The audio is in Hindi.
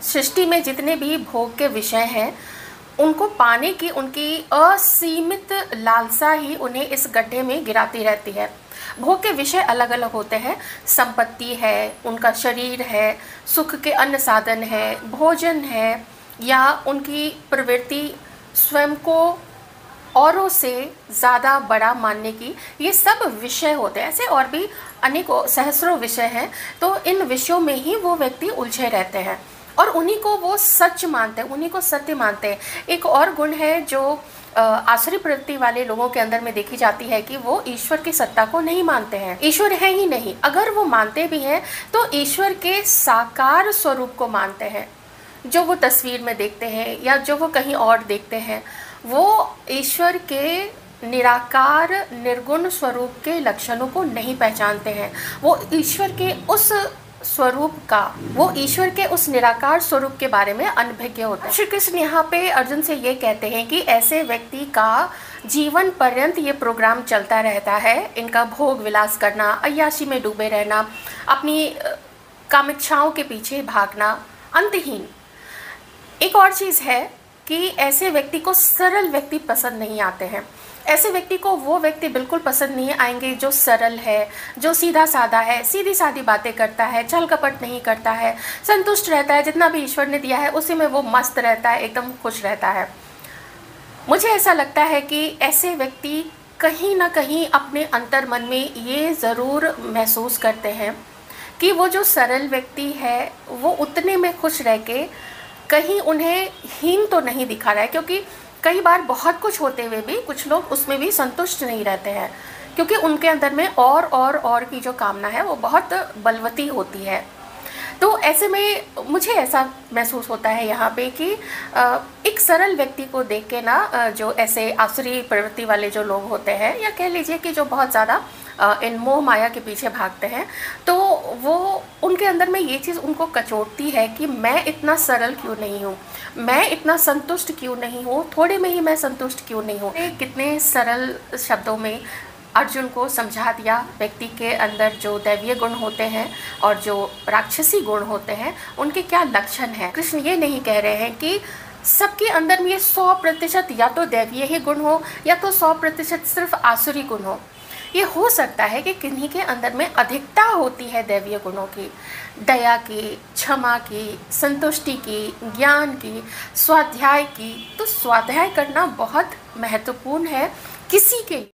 सृष्टि में जितने भी भोग के विषय हैं उनको पाने की उनकी असीमित लालसा ही उन्हें इस गड्ढे में गिराती रहती है। भोग के विषय अलग अलग होते हैं, संपत्ति है, उनका शरीर है, सुख के अन्य साधन है, भोजन है, या उनकी प्रवृत्ति स्वयं को औरों से ज़्यादा बड़ा मानने की, ये सब विषय होते हैं। ऐसे और भी अनेकों सहस्रों विषय हैं। तो इन विषयों में ही वो व्यक्ति उलझे रहते हैं और उन्हीं को वो सच मानते हैं, उन्हीं को सत्य मानते हैं। एक और गुण है जो आसुरी प्रवृत्ति वाले लोगों के अंदर में देखी जाती है कि वो ईश्वर की सत्ता को नहीं मानते हैं। ईश्वर है ही नहीं। अगर वो मानते भी हैं तो ईश्वर के साकार स्वरूप को मानते हैं, जो वो तस्वीर में देखते हैं या जो वो कहीं और देखते हैं। वो ईश्वर के निराकार निर्गुण स्वरूप के लक्षणों को नहीं पहचानते हैं। वो ईश्वर के उस स्वरूप का, वो ईश्वर के उस निराकार स्वरूप के बारे में अनभिज्ञ होते हैं। श्री कृष्ण यहाँ पे अर्जुन से ये कहते हैं कि ऐसे व्यक्ति का जीवन पर्यंत ये प्रोग्राम चलता रहता है, इनका भोग विलास करना, अय्याशी में डूबे रहना, अपनी कामिच्छाओं के पीछे भागना, अंतहीन। एक और चीज़ है कि ऐसे व्यक्ति को सरल व्यक्ति पसंद नहीं आते हैं। ऐसे व्यक्ति को वो व्यक्ति बिल्कुल पसंद नहीं आएंगे जो सरल है, जो सीधा साधा है, सीधी सादी बातें करता है, छल कपट नहीं करता है, संतुष्ट रहता है, जितना भी ईश्वर ने दिया है उसी में वो मस्त रहता है, एकदम खुश रहता है। मुझे ऐसा लगता है कि ऐसे व्यक्ति कहीं ना कहीं अपने अंतर्मन में ये ज़रूर महसूस करते हैं कि वो जो सरल व्यक्ति है वो उतने में खुश रह के कहीं उन्हें हीन तो नहीं दिखा रहा है। क्योंकि कई बार बहुत कुछ होते हुए भी कुछ लोग उसमें भी संतुष्ट नहीं रहते हैं, क्योंकि उनके अंदर में और की जो कामना है वो बहुत बलवती होती है। तो ऐसे में मुझे ऐसा महसूस होता है यहाँ पे कि एक सरल व्यक्ति को देख के ना, जो ऐसे आसुरी प्रवृत्ति वाले जो लोग होते हैं, या कह लीजिए कि जो बहुत ज़्यादा इन मोह माया के पीछे भागते हैं, तो वो उनके अंदर में ये चीज़ उनको कचोटती है कि मैं इतना सरल क्यों नहीं हूँ, मैं इतना संतुष्ट क्यों नहीं हूँ, थोड़े में ही मैं संतुष्ट क्यों नहीं हूँ। कितने सरल शब्दों में अर्जुन को समझा दिया व्यक्ति के अंदर जो दैवीय गुण होते हैं और जो राक्षसी गुण होते हैं उनके क्या लक्षण हैं। कृष्ण ये नहीं कह रहे हैं कि सबके अंदर में ये 100% या तो दैवीय ही गुण हो या तो 100% सिर्फ आसुरी गुण हो। ये हो सकता है कि किन्हीं के अंदर में अधिकता होती है दैवीय गुणों की, दया की, क्षमा की, संतुष्टि की, ज्ञान की, स्वाध्याय की। तो स्वाध्याय करना बहुत महत्वपूर्ण है किसी के लिए।